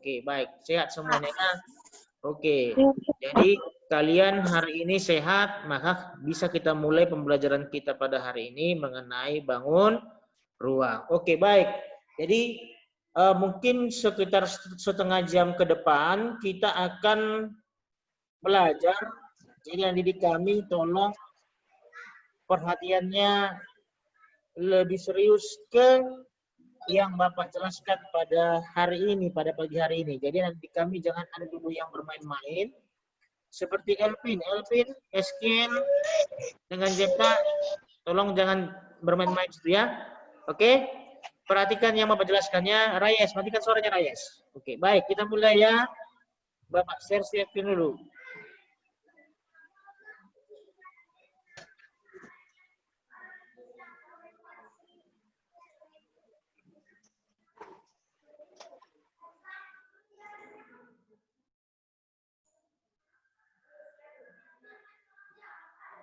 Oke, baik. Sehat semuanya. Oke. Jadi kalian hari ini sehat, maka bisa kita mulai pembelajaran kita pada hari ini mengenai bangun ruang. Oke, baik. Jadi mungkin sekitar setengah jam ke depan kita akan belajar. Jadi yang didik kami tolong perhatiannya lebih serius ke yang Bapak jelaskan pada hari ini, pada pagi hari ini. Jadi nanti kami jangan ada dulu yang bermain-main. Seperti Elvin, Eskin, dengan Jepta, tolong jangan bermain-main gitu ya. Oke? Perhatikan yang Bapak jelaskannya. Rayes, matikan suaranya Rayes. Oke, baik. Kita mulai ya. Bapak share screen dulu.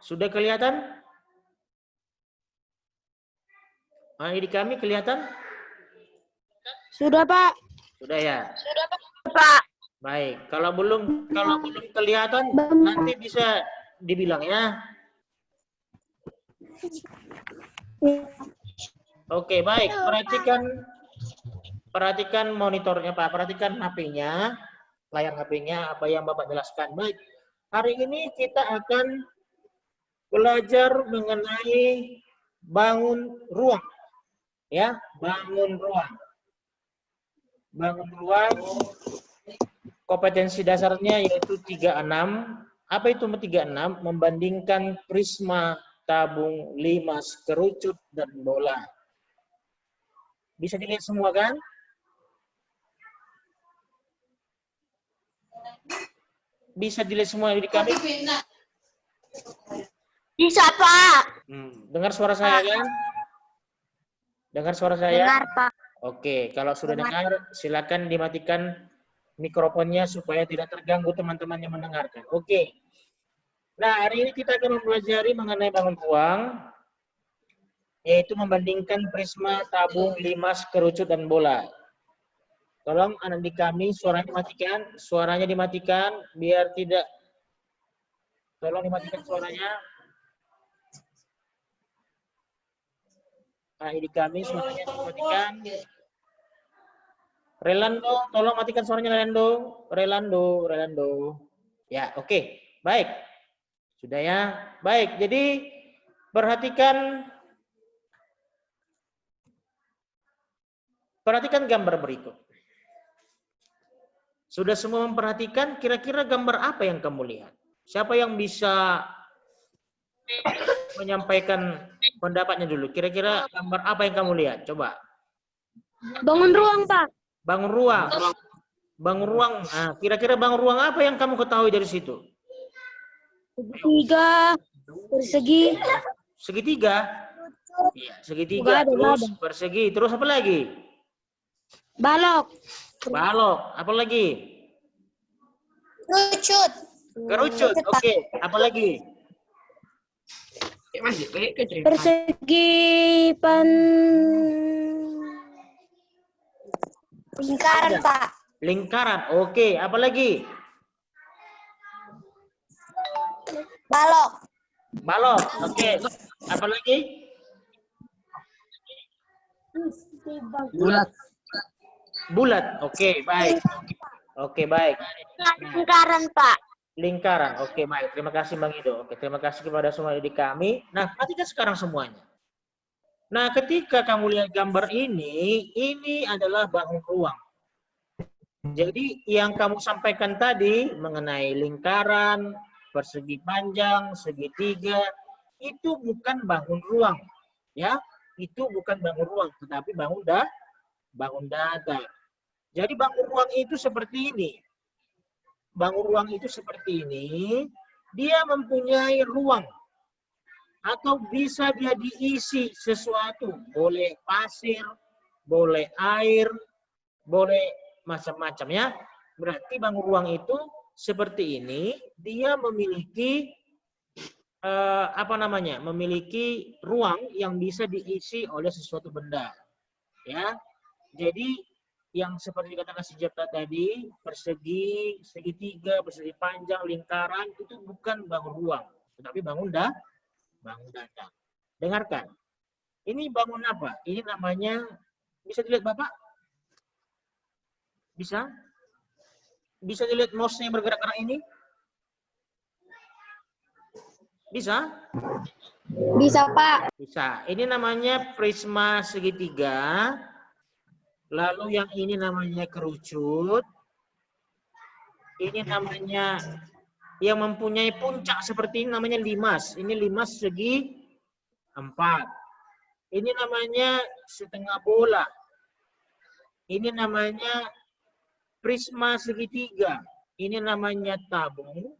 Sudah kelihatan? Ini di kami kelihatan? Sudah, Pak. Sudah ya? Sudah, Pak. Baik. Kalau belum kelihatan nanti bisa dibilang ya. Oke, baik. Perhatikan monitornya, Pak. Perhatikan HP-nya, layar HP-nya apa yang Bapak jelaskan. Baik. Hari ini kita akan belajar mengenai bangun ruang. Ya, bangun ruang. Bangun ruang, kompetensi dasarnya yaitu 36. Apa itu 36? Membandingkan prisma, tabung, limas, kerucut, dan bola. Bisa dilihat semua kan? Bisa dilihat semua di kami? Bisa, Pak. Dengar suara saya kan? Dengar suara saya? Dengar, Pak. Oke, kalau sudah dengar, silakan dimatikan mikrofonnya supaya tidak terganggu teman-teman yang mendengarkan. Oke. Nah, hari ini kita akan mempelajari mengenai bangun ruang, yaitu membandingkan prisma, tabung, limas, kerucut, dan bola. Tolong anak di kami suaranya dimatikan, biar tidak. Tolong dimatikan suaranya. Anak di kami suaranya dimatikan. Relando, tolong matikan suaranya Relando. Ya, oke. Baik. Sudah ya. Baik, jadi perhatikan gambar berikut. Sudah semua memperhatikan, kira-kira gambar apa yang kamu lihat? Siapa yang bisa menyampaikan pendapatnya dulu? Kira-kira gambar apa yang kamu lihat? Coba. Bangun ruang, Pak. Bangun ruang. Bangun ruang. Nah, kira-kira bangun ruang apa yang kamu ketahui dari situ? Segitiga, persegi. Segitiga? Iya, segitiga. Terus persegi. Terus apa lagi? Balok. Apa lagi? Kerucut. Oke. Apa lagi? Persegi lingkaran, Pak. Lingkaran. Oke. Apa lagi? Balok. Oke. Apa lagi? Bulat. Oke, baik. Lingkaran, Pak. Lingkaran. Oke, baik. Terima kasih Bang Ido. Oke, terima kasih kepada semua didik kami. Nah, perhatikan sekarang semuanya. Nah, ketika kamu lihat gambar ini adalah bangun ruang. Jadi, yang kamu sampaikan tadi mengenai lingkaran, persegi panjang, segitiga, itu bukan bangun ruang. Ya, itu bukan bangun ruang, tetapi bangun datar. Jadi bangun ruang itu seperti ini. Bangun ruang itu seperti ini, dia mempunyai ruang atau bisa dia diisi sesuatu, boleh pasir, boleh air, boleh macam-macam ya. Berarti bangun ruang itu seperti ini, dia memiliki memiliki ruang yang bisa diisi oleh sesuatu benda. Ya. Jadi yang seperti dikatakan si Jepta tadi, persegi, segitiga, persegi panjang, lingkaran, itu bukan bangun ruang, tetapi bangun dada. Dengarkan. Ini bangun apa? Ini namanya, bisa dilihat Bapak? Bisa? Bisa dilihat mouse-nya bergerak-gerak ini? Bisa? Bisa, Pak. Bisa. Ini namanya prisma segitiga. Lalu yang ini namanya kerucut. Ini namanya yang mempunyai puncak seperti ini namanya limas. Ini limas segi 4. Ini namanya setengah bola. Ini namanya prisma segitiga. Ini namanya tabung.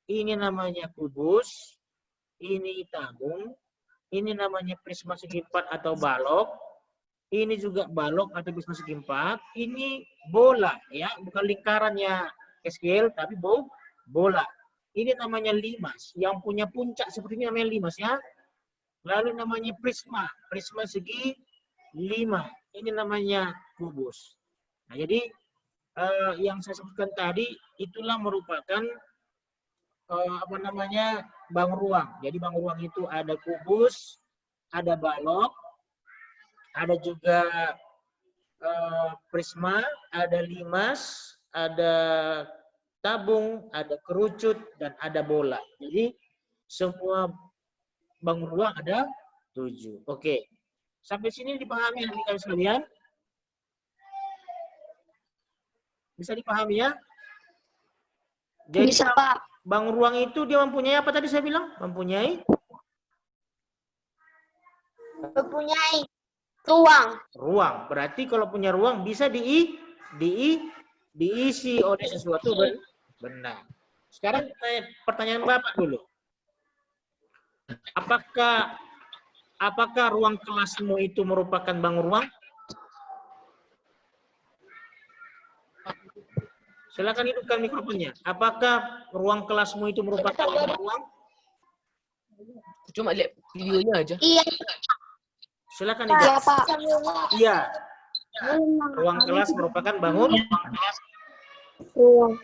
Ini namanya kubus. Ini tabung. Ini namanya prisma segi 4 atau balok. Ini juga balok atau prisma segi 4. Ini bola, ya, bukan lingkarannya SQL, tapi bola. Ini namanya limas. Yang punya puncak seperti ini namanya limas, ya. Lalu namanya prisma segi 5. Ini namanya kubus. Nah, jadi yang saya sebutkan tadi itulah merupakan bangun ruang. Jadi bangun ruang itu ada kubus, ada balok, ada juga prisma, ada limas, ada tabung, ada kerucut, dan ada bola. Jadi semua bangun ruang ada 7. Oke. Sampai sini dipahami adik-adik sekalian? Bisa dipahami ya? Jadi Bisa, Pak. bangun ruang itu dia mempunyai apa tadi saya bilang? Mempunyai Ruang. ruang. Berarti kalau punya ruang bisa diisi oleh sesuatu benar. Sekarang pertanyaan Bapak dulu. Apakah ruang kelasmu itu merupakan bangun ruang? Silakan hidupkan mikrofonnya. Apakah ruang kelasmu itu merupakan bangun ruang? Cuma lihat videonya aja. Iya, Silakan Pak. hidupkan. Iya, Pak. Iya. Ruang kelas merupakan bangun Ruang.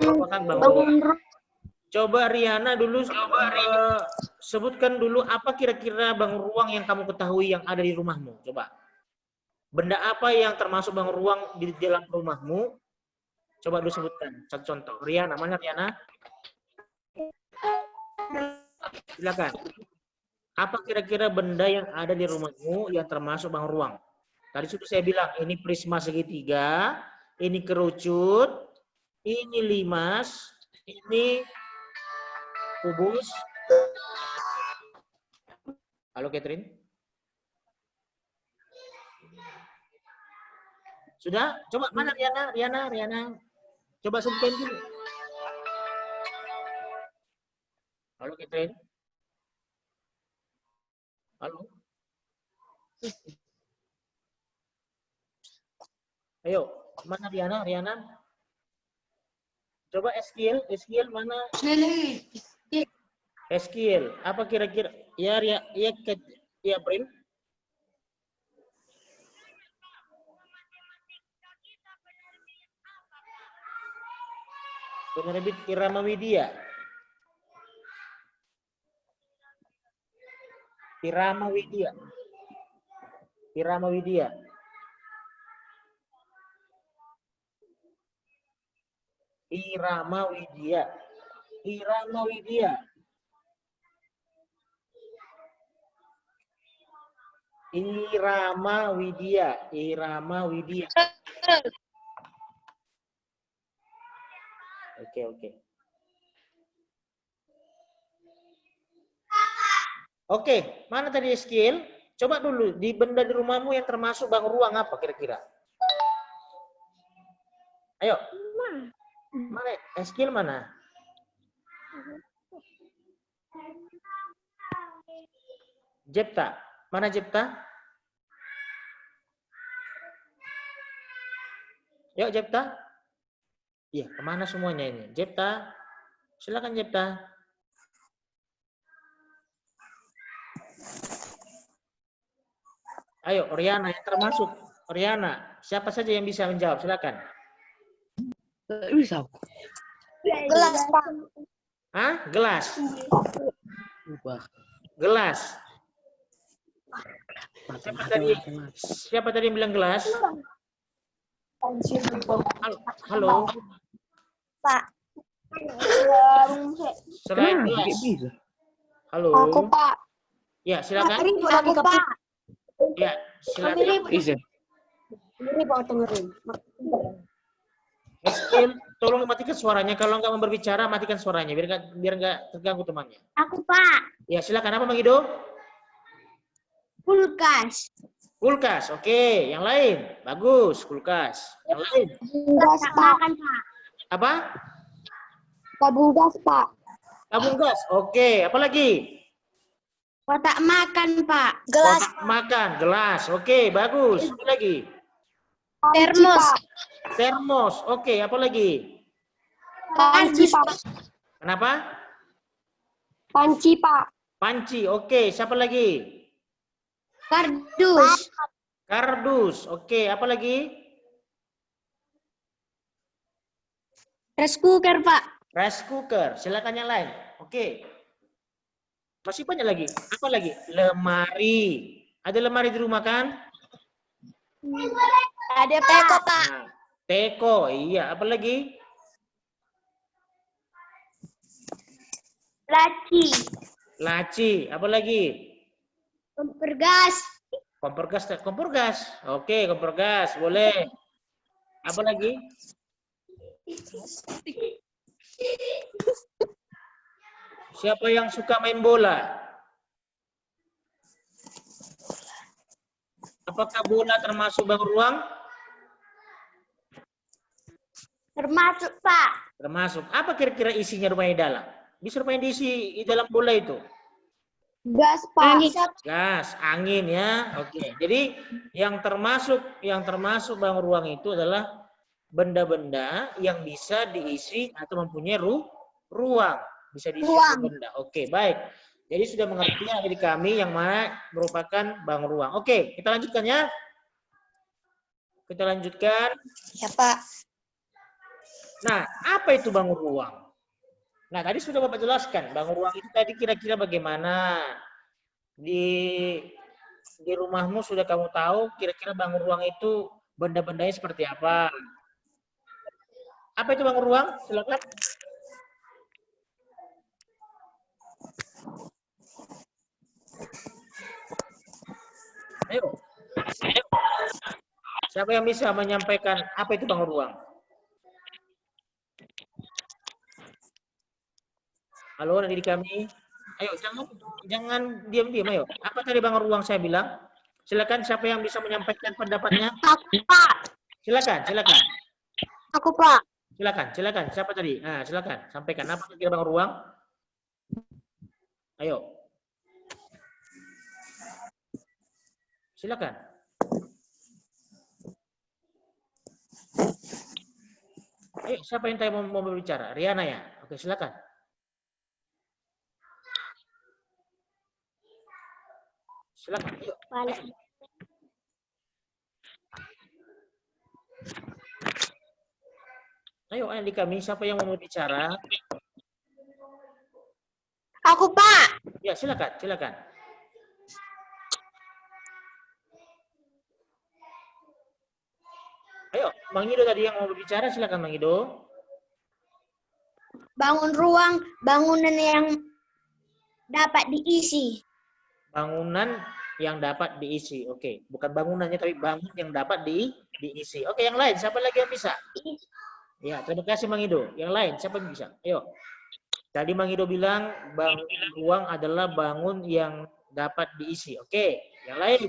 merupakan bangun ruang. Coba Riana dulu sebutkan dulu apa kira-kira bangun ruang yang kamu ketahui yang ada di rumahmu. Coba. Benda apa yang termasuk bangun ruang di dalam rumahmu? Coba dulu sebutkan satu contoh. Riana, mana Riana? Silakan. Apa kira-kira benda yang ada di rumahmu yang termasuk bangun ruang? Tadi sudah saya bilang, ini prisma segitiga, ini kerucut, ini limas, ini kubus. Halo Catherine. Sudah? Coba mana Riana. Coba sebutkan dulu. Halo Catherine. Halo. Ayo, mana Riana? Coba Eskil mana? Eskil, apa kira-kira? Ya, Prim. Penerbit Irama Widya. Irama Widya. Oke, mana tadi skill? Coba dulu di benda di rumahmu yang termasuk bangun ruang apa kira-kira? Ayo. Mana? Skill mana? Jepta. Mana Jepta? Yuk Jepta. Iya, kemana semuanya ini? Jepta. Silakan Jepta. Ayo, Riana yang termasuk Riana, siapa saja yang bisa menjawab? Silakan. Bisa. Gelas, Pak. Hah? Gelas. Lupa. Gelas. Siapa tadi yang bilang gelas? Halo. Pak. Selain Kenapa gelas. bisa? Halo. Aku, Pak. Ya, silakan. Aku, Pak. Ya, silakan. Bisa. Ini bawa dengerin. Eskel, tolong matikan suaranya. Kalau nggak mau berbicara, matikan suaranya biar nggak terganggu temannya. Aku, Pak. Ya, silakan. Apa, Bang Ido? Kulkas. Kulkas. Oke, yang lain. Bagus, kulkas. Yang lain. Gas, Pak. Apa? Tabung gas, Pak. Tabung gas. Oke, apa lagi? Kotak makan, Pak. Kotak makan, gelas. Oke, bagus. Apa lagi? Termos. Termos. Oke, apa lagi? Panci, Pak. Kenapa? Panci, Pak. Panci. Oke, siapa lagi? Kardus. Kardus. Oke, apa lagi? Rice cooker, Pak. Rice cooker. Silakan yang lain. Oke. Masih banyak lagi. Apa lagi? Lemari. Ada lemari di rumah kan? Ada teko, Pak. Nah, teko. Iya, apa lagi? Laci. Laci. Apa lagi? Kompor gas. Kompor gas. Kompor gas. Oke, kompor gas. Boleh. Apa lagi? Siapa yang suka main bola? Apakah bola termasuk bang ruang? Termasuk, Pak. Termasuk. Apa kira-kira isinya rumahnya dalam? Bisa rumahnya diisi di dalam bola itu? Gas, Pak. Gas, angin ya. Oke. Jadi yang termasuk bang ruang itu adalah benda-benda yang bisa diisi atau mempunyai ruang. Bisa diisi benda. Oke, baik. Jadi sudah mengerti adik kami yang mana merupakan bang ruang. Oke, kita lanjutkan ya. Kita lanjutkan. Ya, Pak. Nah, apa itu bangun ruang? Nah, tadi sudah Bapak jelaskan, bangun ruang itu tadi kira-kira bagaimana? Di rumahmu sudah kamu tahu kira-kira bangun ruang itu benda-bendanya seperti apa? Apa itu bangun ruang? Silakan. Ayo. Siapa yang bisa menyampaikan apa itu bangun ruang? Halo, adik kami. Ayo, jangan diam-diam, ayo. Apa tadi bang ruang saya bilang? Silakan siapa yang bisa menyampaikan pendapatnya? Aku, Pak. Silakan. Aku, Pak. Silakan. Siapa tadi? Nah, silakan sampaikan apa kira bang ruang? Ayo. Silakan. Ayo, siapa yang tadi mau berbicara? Riana ya? Oke, silakan. Silakan. Ayo, adik kami, siapa yang mau bicara? Aku, Pak. Ya, silakan. Ayo, Bang Ido tadi yang mau berbicara, silakan Bang Ido. Bangun ruang, bangunan yang dapat diisi. Bangunan yang dapat diisi. Oke, bukan bangunannya tapi bangun yang dapat diisi. Oke, yang lain siapa lagi yang bisa? Ya, terima kasih Bang Ido. Yang lain siapa yang bisa? Ayo. Tadi Bang Ido bilang bangun ruang adalah bangun yang dapat diisi. Oke, yang lain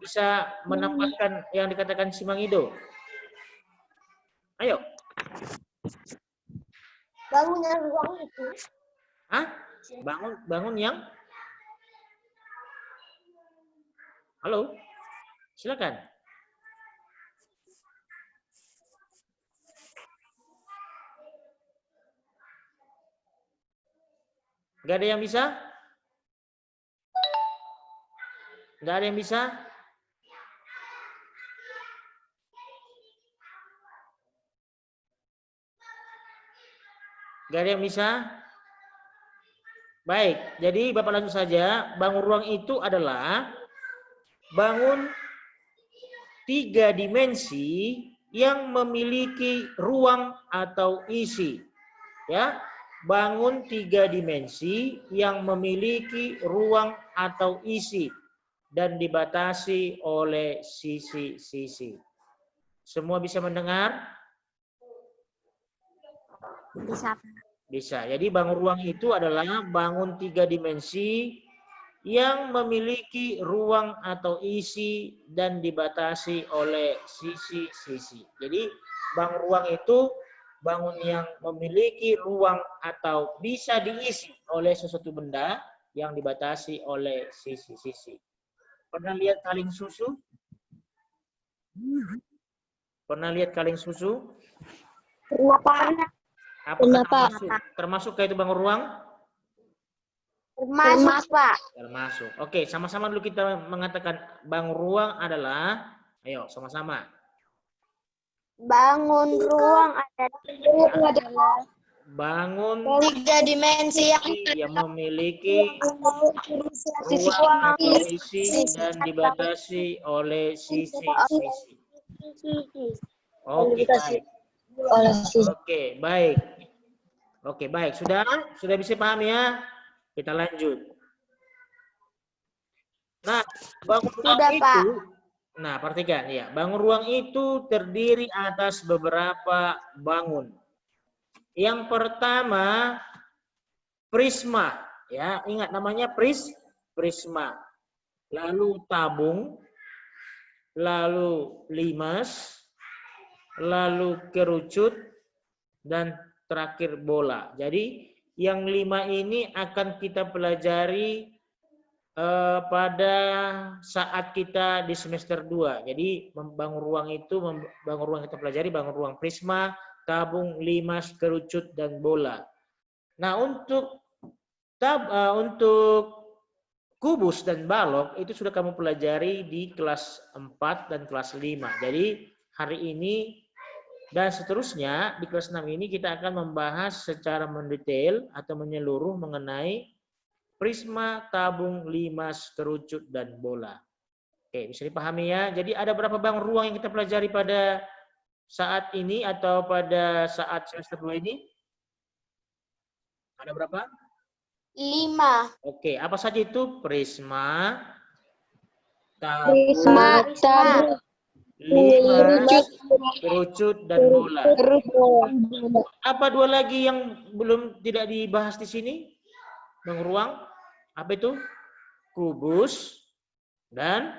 bisa menambahkan yang dikatakan si Bang Ido. Ayo. Bangunan ruang itu. Hah? Bangun yang? Halo? Silakan. Gak ada yang bisa? Gak ada yang bisa? Gak ada yang bisa? Baik, jadi Bapak langsung saja. Bangun ruang itu adalah bangun 3 dimensi yang memiliki ruang atau isi. Ya, bangun 3 dimensi yang memiliki ruang atau isi dan dibatasi oleh sisi-sisi. Semua bisa mendengar? Bisa. Bisa. Jadi bangun ruang itu adalah bangun 3 dimensi yang memiliki ruang atau isi dan dibatasi oleh sisi-sisi. Jadi bangun ruang itu bangun yang memiliki ruang atau bisa diisi oleh sesuatu benda yang dibatasi oleh sisi-sisi. Pernah lihat kaleng susu? Pernah lihat kaleng susu? Kenapa? Apakah Kenapa? termasuk ke itu bangun ruang? Termasuk, Pak. Termasuk. Oke, sama-sama dulu kita mengatakan bangun ruang adalah, ayo sama-sama. Bangun ruang adalah Bangun 3 dimensi yang memiliki ruang atau isi dan dibatasi oleh sisi-sisi. Oke, baik. Oke, baik. Oke, baik. Sudah bisa paham ya? Kita lanjut. Nah, bangun ruang Sudah, Pak. itu, nah perhatikan ya, bangun ruang itu terdiri atas beberapa bangun. Yang pertama prisma, ya ingat namanya prisma. Lalu tabung, lalu limas, lalu kerucut, dan terakhir bola. Jadi yang 5 ini akan kita pelajari pada saat kita di semester 2. Jadi membangun ruang itu, bangun ruang kita pelajari, bangun ruang prisma, tabung, limas, kerucut, dan bola. Nah untuk kubus dan balok itu sudah kamu pelajari di kelas 4 dan kelas 5. Jadi hari ini dan seterusnya di kelas 6 ini kita akan membahas secara mendetail atau menyeluruh mengenai prisma, tabung, limas, kerucut, dan bola. Oke, bisa dipahami ya. Jadi ada berapa bangun ruang yang kita pelajari pada saat ini atau pada saat semester 2 ini? Ada berapa? 5. Oke, apa saja itu? Prisma, Prisma, tabung, limas, kerucut, dan bola. Apa 2 lagi yang belum tidak dibahas di sini? Bangun ruang. Apa itu? Kubus dan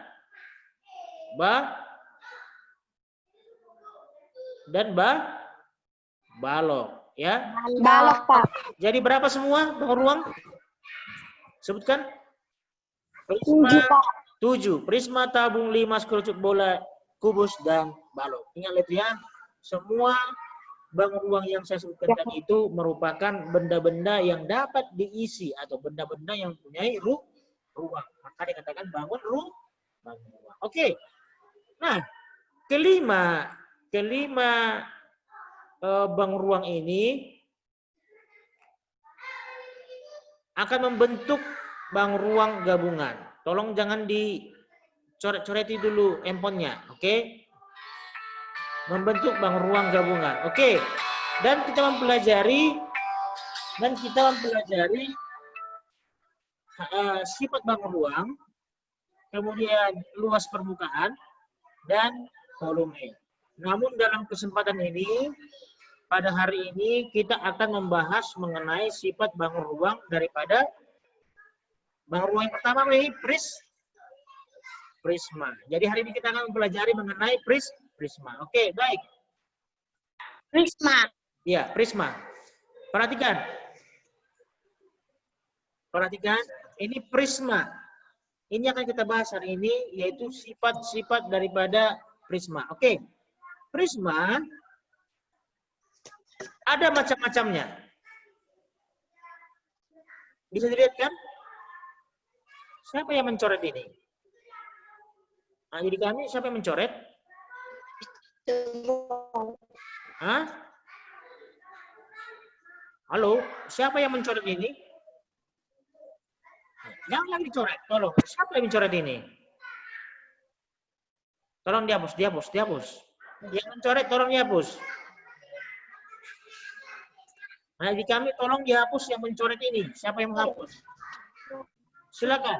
balok, ya. Balok, Pak. Jadi berapa semua bangun ruang? Sebutkan. 7, Pak. 7. Prisma, tabung, limas, kerucut, bola, kubus, dan balok. Ingat itu ya. Semua bangun ruang yang saya sebutkan tadi itu merupakan benda-benda yang dapat diisi atau benda-benda yang mempunyai ruang. Maka dikatakan bangun ruang. Oke. Nah, kelima bangun ruang ini akan membentuk bangun ruang gabungan. Tolong jangan dicoret-coreti dulu handphonenya, oke? Membentuk bangun ruang gabungan, oke? Dan kita mempelajari sifat bangun ruang, kemudian luas permukaan dan volume. Namun dalam kesempatan ini, pada hari ini kita akan membahas mengenai sifat bangun ruang daripada bangun ruang yang pertama ini prisma. Jadi hari ini kita akan mempelajari mengenai prisma. Oke, baik. Prisma. Ya, prisma. Perhatikan. Ini prisma. Ini akan kita bahas hari ini, yaitu sifat-sifat daripada prisma. Oke. Prisma ada macam-macamnya. Bisa dilihat kan? Siapa yang mencoret ini? Nah, jadi kami siapa yang mencoret? Hah? Halo, siapa yang mencoret ini? Jangan lagi dicoret, tolong. Siapa yang mencoret ini? Tolong dihapus, dihapus, dihapus. Yang mencoret tolong dihapus. Nah, di kami tolong dihapus yang mencoret ini. Siapa yang menghapus? Silakan.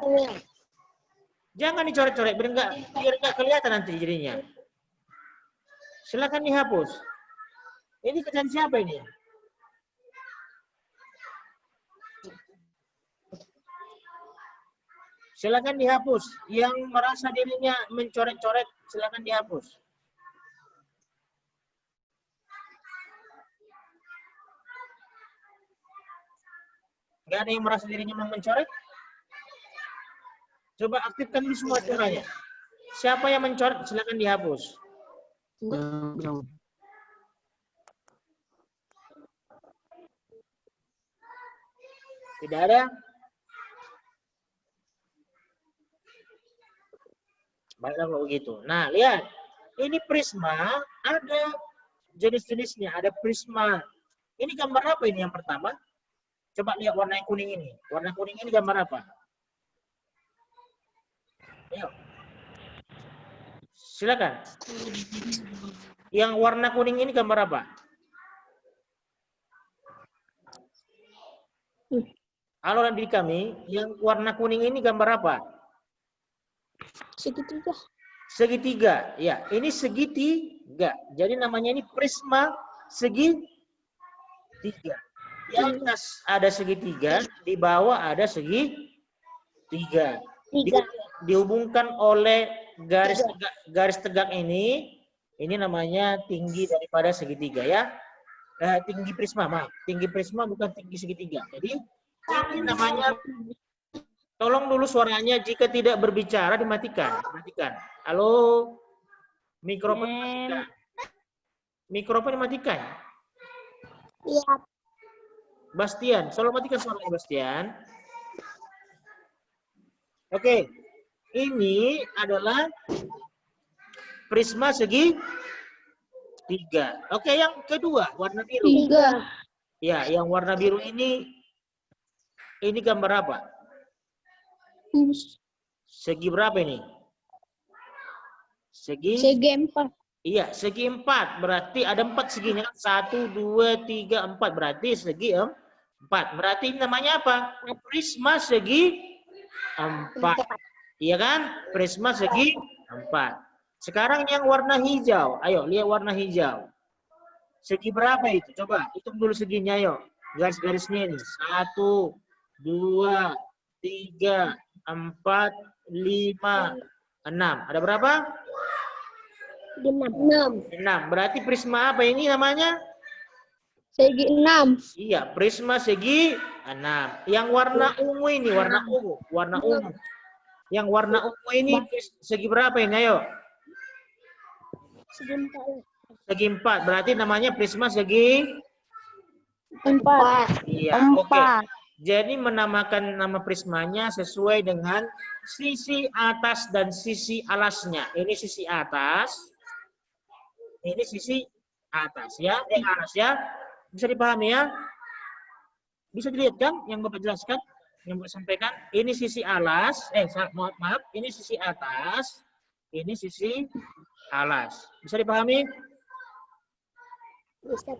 Jangan dicoret-coret, biar nggak kelihatan nanti jadinya. Silakan dihapus. Ini kerjaan siapa ini? Silakan dihapus. Yang merasa dirinya mencoret-coret, silakan dihapus. Nggak ada yang merasa dirinya mencoret? Coba aktifkan ini semua caranya. Siapa yang mencoret, silakan dihapus. Tidak ada? Baiklah kalau begitu. Nah, lihat. Ini prisma, ada jenis-jenisnya. Ada prisma. Ini gambar apa ini yang pertama? Coba lihat warna yang kuning ini. Warna kuning ini gambar apa? Ayo. Silakan. Yang warna kuning ini gambar apa? Halo dan diri kami, yang warna kuning ini gambar apa? Segitiga. Segitiga. Ya, ini segitiga. Jadi namanya ini prisma segitiga. Di atas ada segitiga, di bawah ada segitiga. Dihubungkan oleh garis tegak ini namanya tinggi daripada segitiga ya. Tinggi prisma, maaf. Tinggi prisma bukan tinggi segitiga. Jadi ini namanya, tolong dulu suaranya, jika tidak berbicara dimatikan. Matikan. Halo, mikrofon dimatikan. Mikrofon dimatikan. Iya. Bastian, tolong matikan suaranya Bastian. Oke, ini adalah prisma segi tiga. Oke, yang kedua warna biru. Tiga. Ya, yang warna biru ini gambar apa? Segi berapa ini? Segi 4. Iya, segi 4. Berarti ada 4 seginya kan? 1, 2, 3, 4. Berarti segi 4. Berarti ini namanya apa? Prisma segi 4. Iya kan? Prisma segi 4. Sekarang yang warna hijau. Ayo, lihat warna hijau. Segi berapa itu? Coba hitung dulu seginya, ayo. Garis-garisnya ini. 1, 2, 3, 4, 5, 6. Ada berapa? 6. Berarti prisma apa ini namanya? Segi 6. Iya, prisma segi 6. Yang warna ungu ini, warna ungu. Yang warna ungu ini segi berapa ini? Ayo. Segi 4. Segi 4. Berarti namanya prisma segi 4. Iya, oke. Jadi menamakan nama prismanya sesuai dengan sisi atas dan sisi alasnya. Ini sisi atas. Ini sisi atas ya, atas ya. Bisa dipahami ya? Bisa dilihat kan yang Bapak jelaskan, yang Bapak sampaikan? Ini sisi alas, maaf, ini sisi atas, ini sisi alas. Bisa dipahami? Bisa,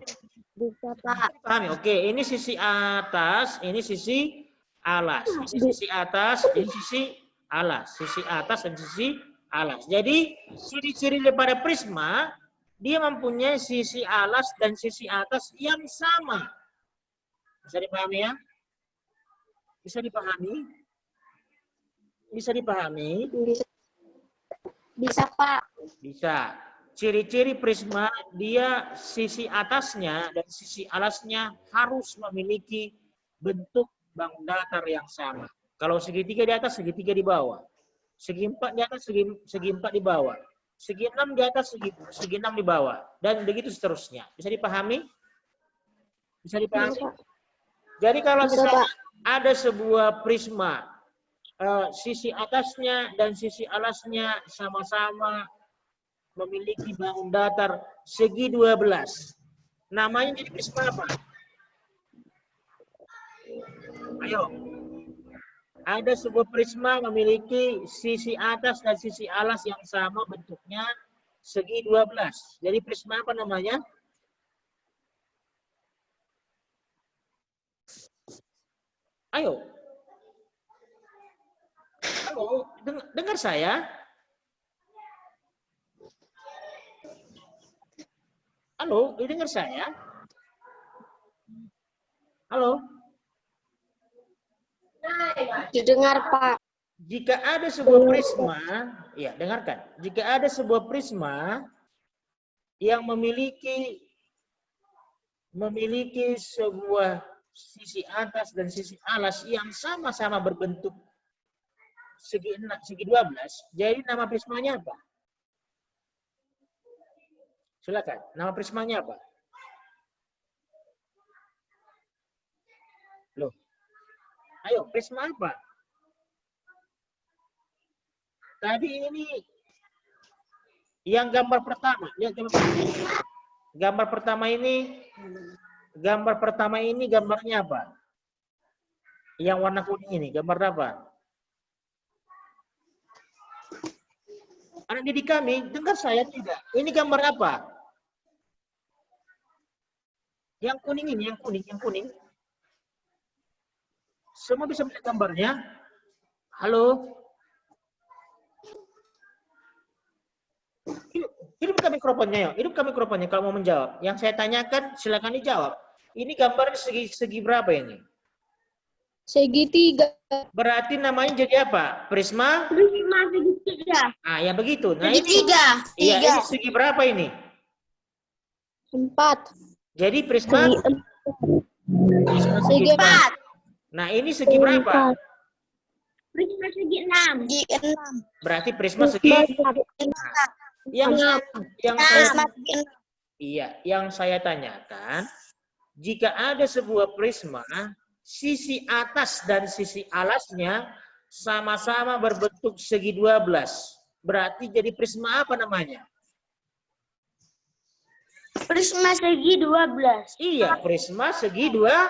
Pak. Pahami? Oke, ini sisi atas, ini sisi alas. Ini sisi atas, ini sisi alas. Sisi atas dan sisi alas. Jadi, ciri-ciri daripada prisma, dia mempunyai sisi alas dan sisi atas yang sama. Bisa dipahami ya? Bisa dipahami? Bisa dipahami? Bisa, Pak. Bisa. Ciri-ciri prisma, dia sisi atasnya dan sisi alasnya harus memiliki bentuk bangun datar yang sama. Kalau segitiga di atas, segitiga di bawah. Segi 4 di atas, segi 4 di bawah. Segi 6 di atas, segi 6 di bawah. Dan begitu seterusnya. Bisa dipahami? Bisa dipahami? Jadi kalau misalnya ada sebuah prisma, sisi atasnya dan sisi alasnya sama-sama memiliki bangun datar segi 12. Namanya jadi prisma apa? Ayo. Ada sebuah prisma memiliki sisi atas dan sisi alas yang sama, bentuknya segi 12. Jadi prisma apa namanya? Ayo. Halo, dengar saya? Halo, dengar saya? Halo? Didengar, Pak. Jika ada sebuah prisma, ya dengarkan. Jika ada sebuah prisma yang memiliki sebuah sisi atas dan sisi alas yang sama-sama berbentuk segi 12, jadi nama prismanya apa? Silakan. Nama prismanya apa? Loh. Ayo, prisma apa? Tadi ini yang gambar pertama. Lihat gambar pertama ini. Gambar pertama ini gambarnya apa? Yang warna kuning ini gambar apa? Anak didik kami, dengar saya tidak? Ini gambar apa? Yang kuning ini, yang kuning. Semua bisa melihat gambarnya? Halo? Hidupkan mikrofonnya ya. Hidupkan mikrofonnya kalau mau menjawab. Yang saya tanyakan silakan dijawab. Ini gambar segi berapa ini? Segitiga. Berarti namanya jadi apa? Prisma? Prisma segitiga. Ah, ya begitu. Nah, Segitiga. Iya, ini segi berapa ini? 4. Jadi prisma? Segi 4. Nah, ini segi berapa? Prisma segi 6. Segi 6. Berarti prisma segi yang saya tanyakan, jika ada sebuah prisma, sisi atas dan sisi alasnya sama-sama berbentuk segi 12. Berarti jadi prisma apa namanya? Prisma segi 12. Iya, prisma segi 12.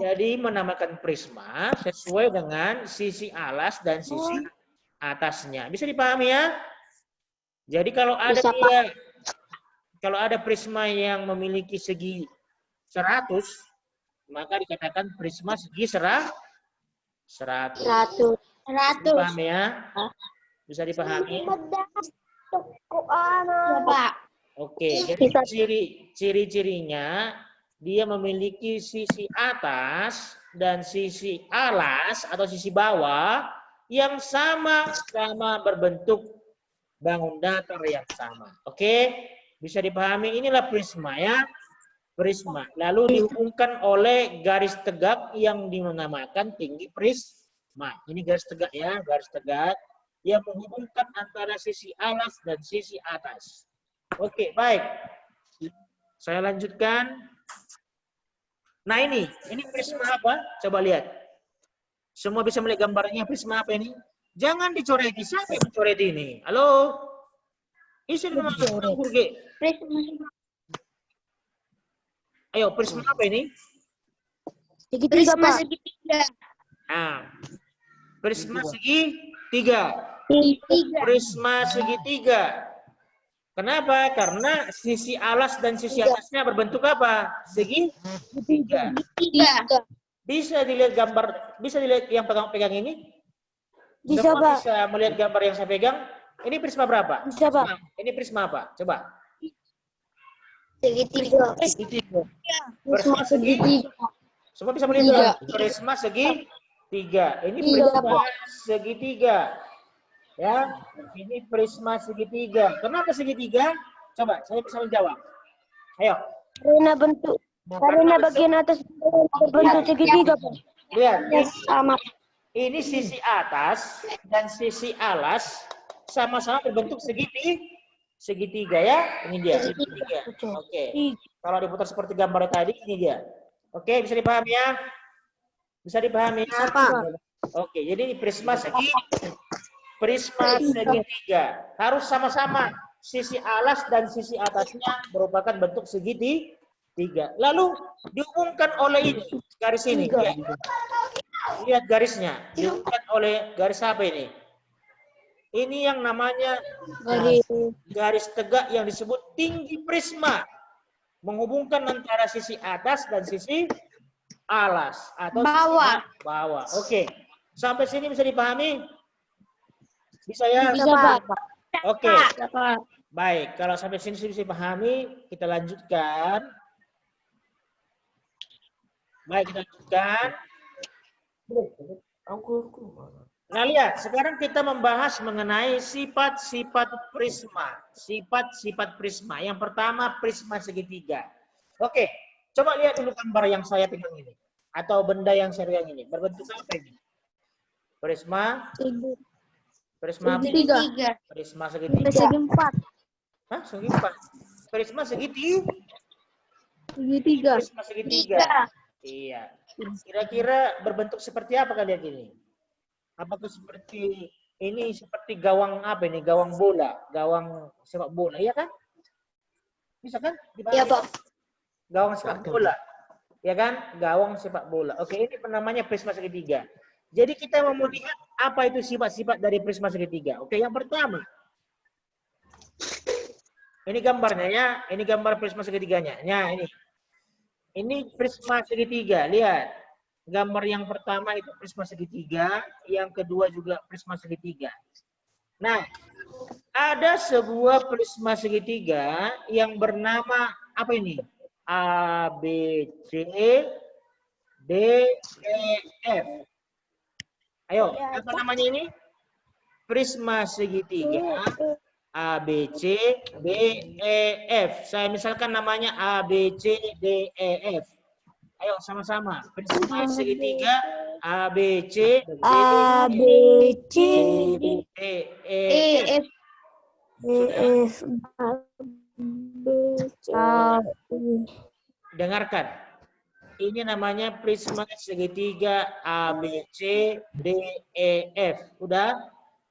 Jadi menamakan prisma sesuai dengan sisi alas dan sisi atasnya. Bisa dipahami ya? Jadi kalau ada prisma yang memiliki segi 100, maka dikatakan prisma segi 100. Dipahami ya? Bisa dipahami? Pak. Oke, jadi ciri-cirinya dia memiliki sisi atas dan sisi alas atau sisi bawah yang sama-sama berbentuk bangun datar yang sama. Oke, bisa dipahami, inilah prisma ya. Prisma. Lalu dihubungkan oleh garis tegak yang dinamakan tinggi prisma. Ini garis tegak ya, garis tegak yang menghubungkan antara sisi alas dan sisi atas. Oke, baik. Saya lanjutkan. Nah ini prisma apa? Coba lihat. Semua bisa melihat gambarnya prisma apa ini? Jangan dicoreti. Siapa yang mencoreti ini? Halo? Isi Ayo, prisma apa ini? Segitiga, Pak. Segitiga. Nah, prisma segitiga. Prisma segitiga. Kenapa? Karena sisi alas dan sisi atasnya berbentuk apa? Segitiga. Bisa dilihat gambar, bisa dilihat yang pegang ini? Bisa, Pak. Bisa melihat gambar yang saya pegang? Ini prisma berapa? Bisa, Pak. Ini prisma apa? Coba. Segitiga. Prisma segitiga. Semua bisa melihat prisma segitiga. Ini prisma segitiga. Ya, ini prisma segitiga. Kenapa segitiga? Coba, saya bisa menjawab. Ayo. Karena bagian atas berbentuk segitiga, Pak. Lihat, Sama. ini sisi atas dan sisi alas sama-sama berbentuk segitiga ya. Ini dia segitiga. Oke. Kalau diputar seperti gambar tadi, ini dia. Oke, bisa dipahami ya? Bisa dipahami ya? Oke, jadi ini prisma segitiga. Harus sama-sama. Sisi alas dan sisi atasnya merupakan bentuk segitiga. 3. Lalu dihubungkan oleh ini, garis ini. Lihat garisnya. Dihubungkan oleh garis apa ini? Ini yang namanya garis tegak yang disebut tinggi prisma. Menghubungkan antara sisi atas dan sisi alas atau Bawah. sisi bawah. Oke. Sampai sini bisa dipahami? Bisa ya? Bisa, Pak. Oke. Pak. Baik, kalau sampai sini sudah bisa dipahami, kita lanjutkan. Baik, kita lanjutkan. Nah, lihat, sekarang kita membahas mengenai sifat-sifat prisma. Sifat-sifat prisma. Yang pertama, prisma segitiga. Oke, coba lihat dulu gambar yang saya pegang ini. Atau benda yang saya pegang ini. Berbentuk apa ini? Prisma. Prisma Segitiga. Prisma segitiga. Persegi 4. Hah, segi 4. Prisma segitiga. Segitiga. Prisma segitiga. Iya. Kira-kira berbentuk seperti apa kalian ini? Apakah seperti ini, seperti gawang apa ini? Gawang bola, gawang sepak bola, iya kan? Bisa kan? Iya, Pak. Gawang sepak bola. Ya kan? Gawang sepak bola. Oke, ini namanya prisma segitiga. Jadi kita mau melihat apa itu sifat-sifat dari prisma segitiga. Oke, yang pertama. Ini gambarnya ya. Ini gambar prisma segitiganya. Ya, ini. Ini prisma segitiga. Lihat. Gambar yang pertama itu prisma segitiga. Yang kedua juga prisma segitiga. Nah, ada sebuah prisma segitiga yang bernama apa ini? A, B, C, D, E, F. Ayo, apa namanya ini? Prisma segitiga. A, B, C, D, E, F. Saya misalkan namanya A, B, C, D, E, F. Ayo sama-sama. Prisma segitiga A, B, C, A, B, C, D, E, F. Dengarkan. Ini namanya prisma segitiga A, B, C, D, E, F. Udah?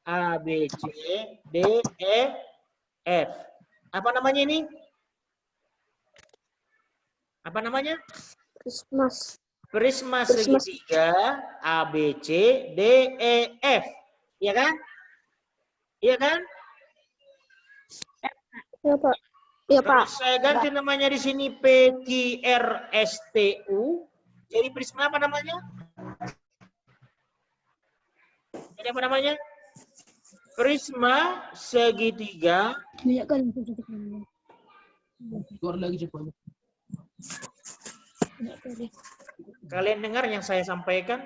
A, B, C, D, E, F. Apa namanya ini? Apa namanya? Prisma segitiga A, B, C, D, E, F. Iya kan? Iya kan? Iya, Pak. Iya, Pak. Kalau saya ganti namanya di sini P, Q, R, S, T, U. Jadi prisma apa namanya? Jadi apa namanya? Prisma segitiga. Banyak kali. Keluar lagi cepat. Kalian dengar yang saya sampaikan?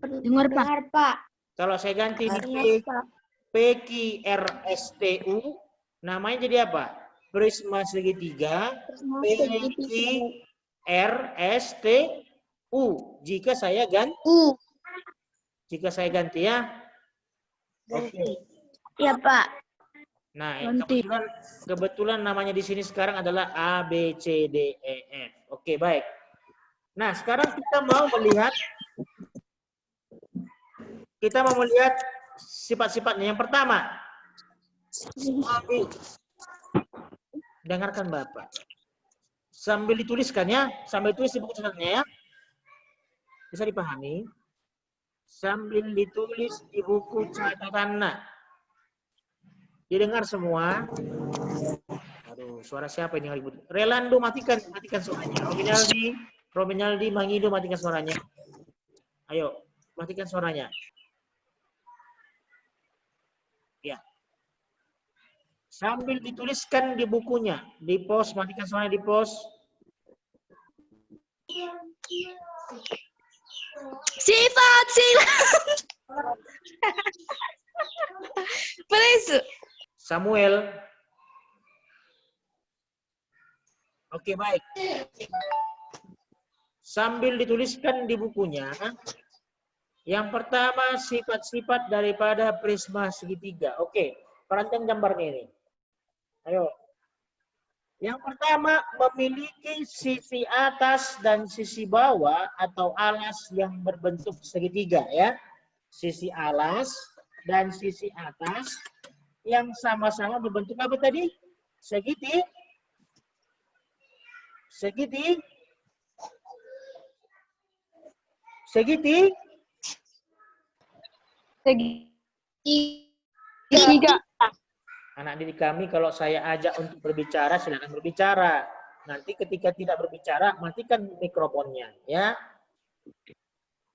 Dengar, Pak. Kalau saya ganti ini P, Q, R, S, T, U. Namanya jadi apa? Prisma segitiga P, Q, R, S, T, U. Jika saya ganti ya. Oke. Iya, Pak. Nah, kebetulan namanya di sini sekarang adalah A, B, C, D, E, F. Oke, baik. Nah, sekarang kita mau melihat sifat-sifatnya. Yang pertama, dengarkan Bapak. Sambil dituliskan ya, sambil tulis di buku catatannya ya. Bisa dipahami? Sambil ditulis di buku catatannya. Didengar semua. Aduh, suara siapa ini yang ribut? Relando, matikan suaranya. Rominaldi, Mangido, matikan suaranya. Ayo, matikan suaranya. Ya. Sambil dituliskan di bukunya, di pos, matikan suaranya di pos. Sifat. Please. Samuel. Oke, baik. Sambil dituliskan di bukunya, yang pertama sifat-sifat daripada prisma segitiga. Oke, perhatikan gambarnya ini. Ayo. Yang pertama, memiliki sisi atas dan sisi bawah atau alas yang berbentuk segitiga ya. Sisi alas dan sisi atas yang sama-sama berbentuk apa tadi? Segitiga. Segitiga. Segitiga. Tiga. Anak didik kami kalau saya ajak untuk berbicara, silakan berbicara. Nanti ketika tidak berbicara, matikan mikrofonnya, ya.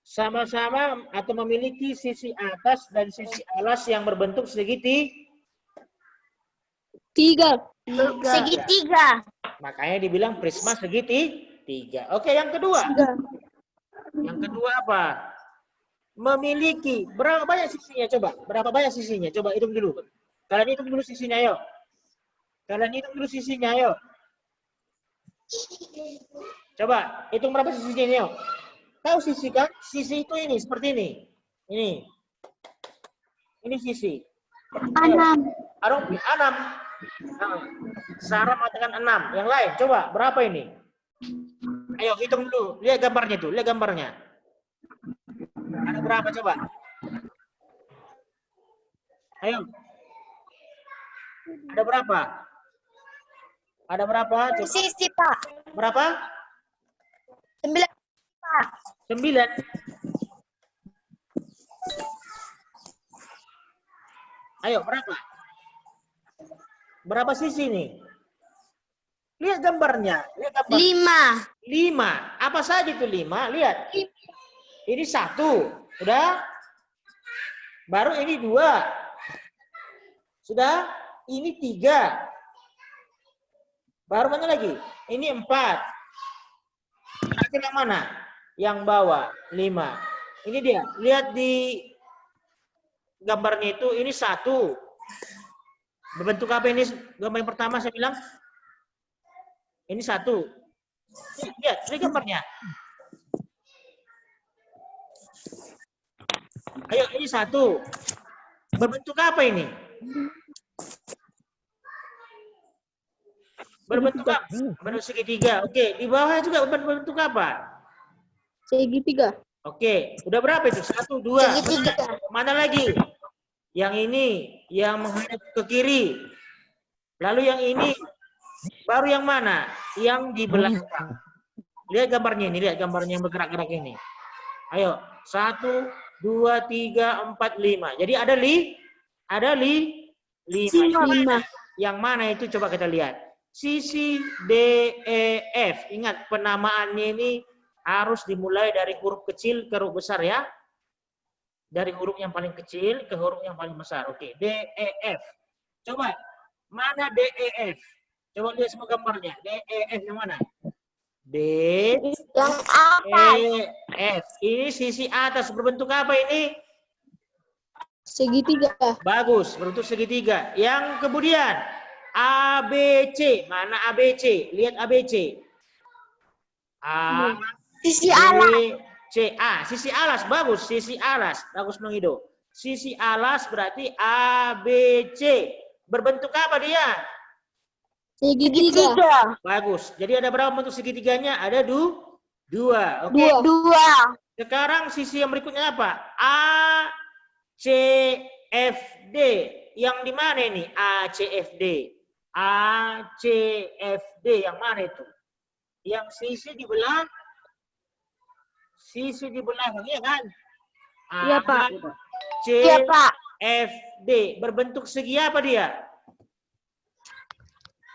Sama-sama atau memiliki sisi atas dan sisi alas yang berbentuk segitiga. Segitiga. Makanya dibilang prisma segitiga. Oke, yang kedua. Yang kedua apa? Memiliki. Berapa banyak sisinya? Coba. Berapa banyak sisinya? Coba hitung dulu. Kalian hitung dulu sisinya, yuk. Kalian hitung dulu sisinya, yuk. Coba hitung berapa sisinya, yuk. Tahu sisi kan? Sisi itu ini, seperti ini. Ini. Ini sisi. 6. Arung 6. Nah, Sarah mengatakan 6. Yang lain, coba berapa ini? Ayo hitung dulu. Lihat gambarnya tuh, lihat gambarnya. Ada berapa coba? Ayo. Ada berapa? Ada berapa? Coba. Sisi, Pak. Berapa? 9, Pak. 9. Ayo, berapa? Berapa sisi nih? Lihat gambarnya. Lihat gambar. 5. Apa saja itu 5? Lihat. Ini 1. Udah? Baru ini 2. Sudah? Ini 3. Baru mana lagi? Ini 4. Terakhir yang mana? Yang bawah 5. Ini dia. Lihat di gambarnya itu. Ini 1. Berbentuk apa ini? Gambar yang pertama saya bilang. Ini 1. Lihat, lihat gambarnya. Ayo, ini 1. Berbentuk apa ini? Berbentuk apa? Berbentuk segitiga. Oke, di bawahnya juga berbentuk apa? Segitiga. Oke, udah berapa itu? 1, 2. Segitiga. Mana lagi? Yang ini, yang menghadap ke kiri. Lalu yang ini, baru yang mana? Yang di belakang. Lihat gambarnya ini, lihat gambarnya yang bergerak-gerak ini. Ayo, 1, 2, 3, 4, 5. Jadi ada 5. Yang mana itu coba kita lihat. Sisi DEF. Ingat penamaannya ini harus dimulai dari huruf kecil ke huruf besar ya. Dari huruf yang paling kecil ke huruf yang paling besar. Oke, DEF. Coba, mana DEF? Coba lihat semua gambarnya. DEF yang mana? Yang atas. DEF. Ini sisi atas. Berbentuk apa ini? Segitiga. Bagus, berbentuk segitiga. Yang kemudian ABC. Mana ABC? Lihat ABC. A, Sisi B, alas. C. A. Sisi alas. Bagus, sisi alas. Bagus Mengido. Sisi alas berarti ABC. Berbentuk apa dia? Segitiga. Bagus. Jadi ada berapa bentuk segitiganya? Ada 2. Oke. 2. Sekarang sisi yang berikutnya apa? A, C, F, D. Yang di mana ini? A, C, F, D. A, C, F, D. Yang mana itu? Yang sisi di belakang. Sisi di belakang, iya kan? A, Iya, Pak. C, Iya, Pak. F, D. Berbentuk segi apa dia?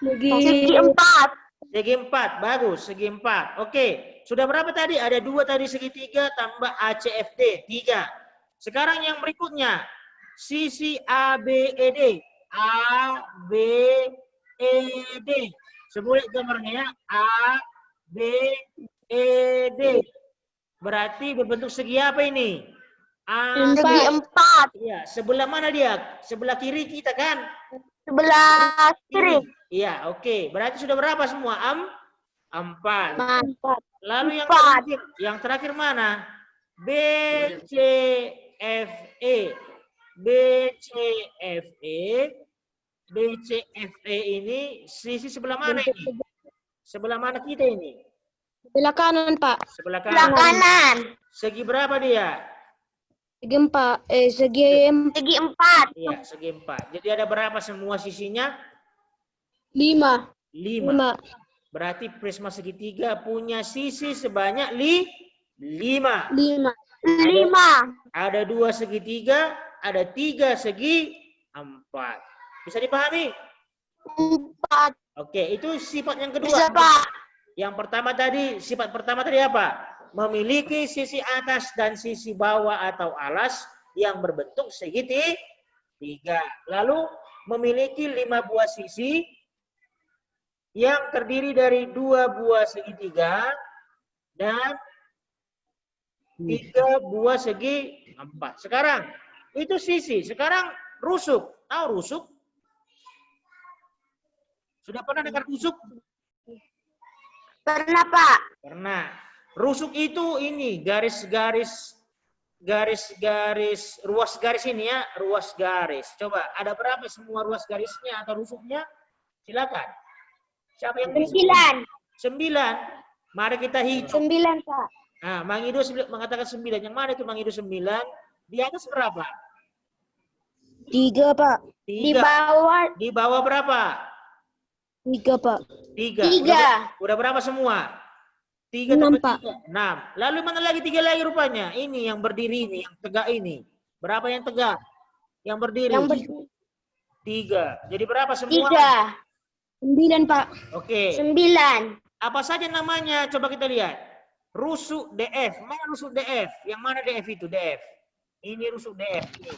Segi 4. Segi 4. Bagus, segi 4. Oke. Sudah berapa tadi? Ada 2 tadi segitiga tambah ACFD. 3. Sekarang yang berikutnya. Sisi ABED. ABED. Sebuah gambarnya ya. ABED. Berarti berbentuk segi apa ini? Segi 4. Iya. Sebelah mana dia? Sebelah kiri kita kan? Sebelah kiri. Iya, oke. Berarti sudah berapa semua? 4. 4. Lalu yang terakhir mana? B, C, F, E. B, C, F, E. B, C, F, E ini sisi sebelah mana ini? Sebelah mana kita ini? Sebelah kanan, Pak. Sebelah Sebelah kanan. Segi berapa dia? Segi 4. Segi 4. Iya, segi 4. Jadi ada berapa semua sisinya? 5. 5. Berarti prisma segitiga punya sisi sebanyak 5. 5. Ada 2 segitiga, ada 3 segi 4. Bisa dipahami? 4. Oke, itu sifat yang kedua. Bisa, Pak. Yang pertama tadi, sifat pertama tadi apa? Memiliki sisi atas dan sisi bawah atau alas yang berbentuk segitiga. Lalu memiliki 5 buah sisi yang terdiri dari 2 buah segitiga dan 3 buah segi 4. Sekarang itu sisi. Sekarang rusuk. Tahu rusuk? Sudah pernah dengar rusuk? Pernah, Pak. Pernah. Rusuk itu ini garis-garis ruas garis ini ya, ruas garis. Coba ada berapa semua ruas garisnya atau rusuknya? Silakan. Siapa yang 9. 9. Mari kita hitung. 9, Pak. Nah, Mang Ido mengatakan 9. Yang mana itu Mang Ido 9? Di atas berapa? 3, Pak. 3. Di bawah berapa? 3, Pak. 3. Udah berapa semua? 3 6, tambah Pak. 3. 6. Lalu mana lagi 3 lagi rupanya? Ini yang berdiri ini, yang tegak ini. Berapa yang tegak? Yang berdiri? 3. Jadi berapa semua? 9, Pak. Oke. 9. Apa saja namanya? Coba kita lihat. Rusuk DF. Mana rusuk DF? Yang mana DF itu? DF. Ini rusuk DF. Ini.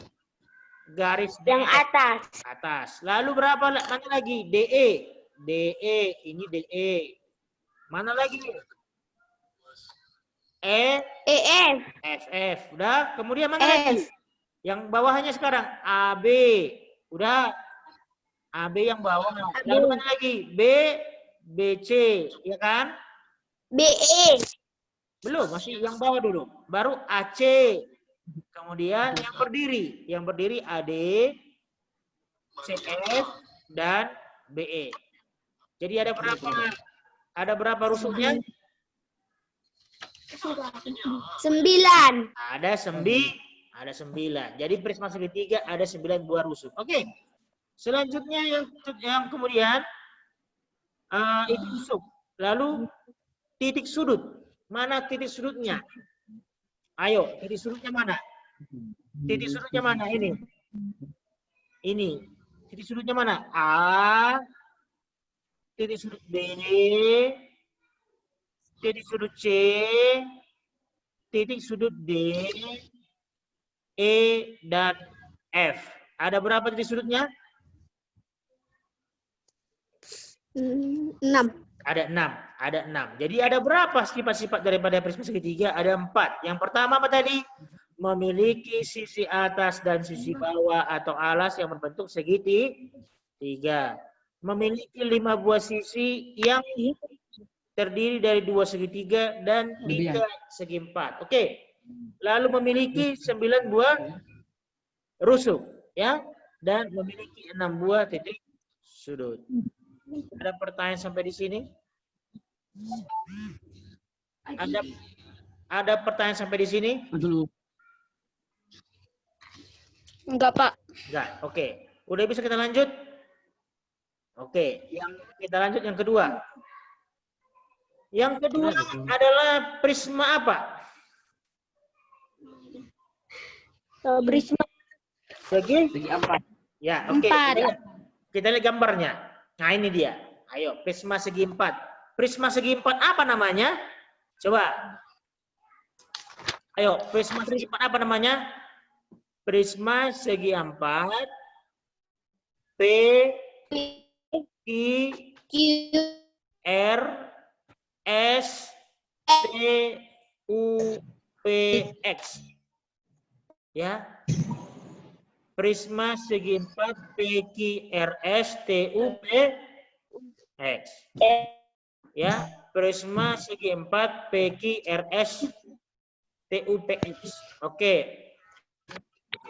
Garis DF. Yang atas. Atas. Lalu berapa? Mana lagi? DE. DE. Ini DE. Mana lagi? EF. FF. Udah. Kemudian mana S. lagi? Yang bawahnya sekarang. AB. Udah. AB yang bawah. Lalu mana lagi? BC. Ya kan? BE. Belum. Masih yang bawah dulu. Baru AC. Kemudian yang berdiri. Yang berdiri AD, CF, dan BE. Jadi ada berapa? Ada berapa rusuknya? 9. Ada 9. Jadi prisma segitiga ada 9 buah rusuk. Oke. Selanjutnya yang kemudian itu rusuk. Lalu titik sudut. Mana titik sudutnya? Ayo, titik sudutnya mana? Titik sudutnya mana? Ini. Ini. Titik sudutnya mana? A. Titik sudut B. Titik sudut C. Titik sudut D. E dan F. Ada berapa titik sudutnya? 6. Ada 6. Jadi ada berapa sifat-sifat daripada prisma segitiga? Ada 4. Yang pertama apa tadi? Memiliki sisi atas dan sisi bawah atau alas yang berbentuk segitiga. Memiliki 5 buah sisi yang terdiri dari 2 segitiga dan 3 segi 4. Oke. Lalu memiliki 9 buah rusuk, ya, dan memiliki 6 buah titik sudut. Ada pertanyaan sampai di sini? Ada pertanyaan sampai di sini? Enggak, Pak. Enggak. Oke. Udah bisa kita lanjut? Oke. Kita lanjut yang kedua. Yang kedua adalah prisma apa? Prisma Segi 4. Ya, oke. 4. Kita lihat gambarnya. Nah, ini dia. Ayo, prisma segi 4. Prisma segi 4 apa namanya? Coba. Ayo, prisma segi 4 apa namanya? Prisma segi 4 P Q R S T U P X. Ya. Prisma segi 4 PQRS TUP X. Ya, prisma segi 4 PQRS TUP X. Oke.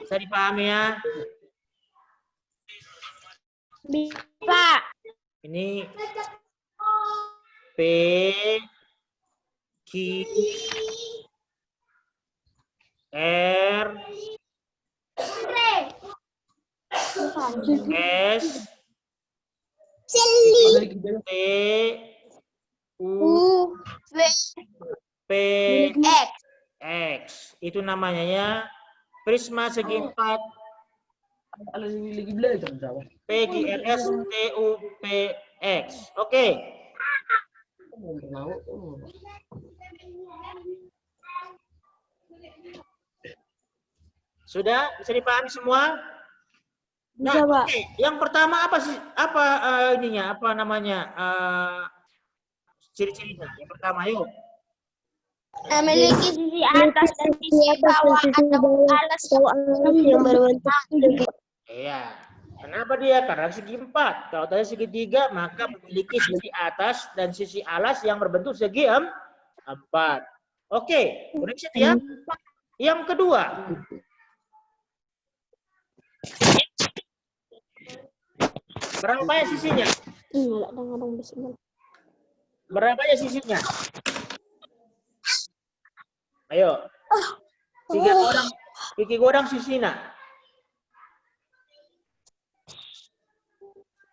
Bisa dipahami ya? Bisa. Ini P Q R S T U, V, P, X. X. Itu namanya ya prisma segi 4 Lagi belajar berapa? PGRS TUPX. Oke. Sudah bisa dipahami semua? Nah, Bisa, Pak. oke. Yang pertama apa sih? Apa ininya? Apa namanya? Ciri-cirinya. Yang pertama, yuk. Memiliki sisi atas dan sisi bawah atau alas yang berbentuk Iya. Kenapa dia? Karena segi 4. Kalau tadi segi 3, maka memiliki sisi atas dan sisi alas yang berbentuk segi 4. Oke, udah bisa ya? Yang kedua. Berapa ya sisinya? Berapa ya sisinya? Ayo. 3 orang. Kiki godang sisina.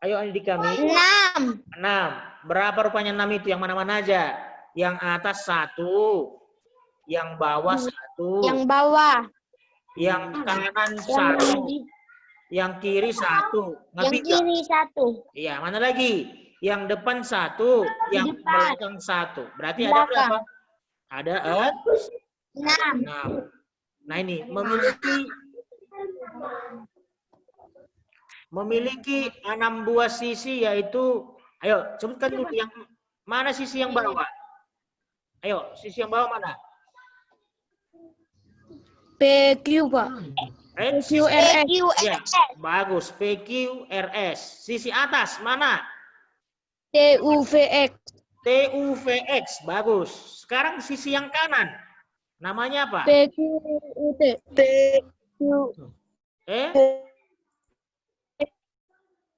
Ayo adik kami. 6. 6. Berapa rupanya 6 itu? Yang mana-mana aja? Yang atas 1. Yang bawah 1. Yang bawah. Yang kanan Yang 1. Yang kiri 1. yang kiri 1. Iya, mana lagi? Yang depan 1. Yang Depan. belakang 1. Berarti ada Belakang. berapa? Ada 6. 6. Nah ini memiliki 6 buah sisi, yaitu, ayo sebutkan dulu yang mana sisi yang bawah. Ayo, sisi yang bawah mana? PQ, Pak. QRS. QRS. Ya, bagus. PQRS. Sisi atas mana? TUVX. TUVX. Bagus. Sekarang sisi yang kanan. Namanya apa? PQUT.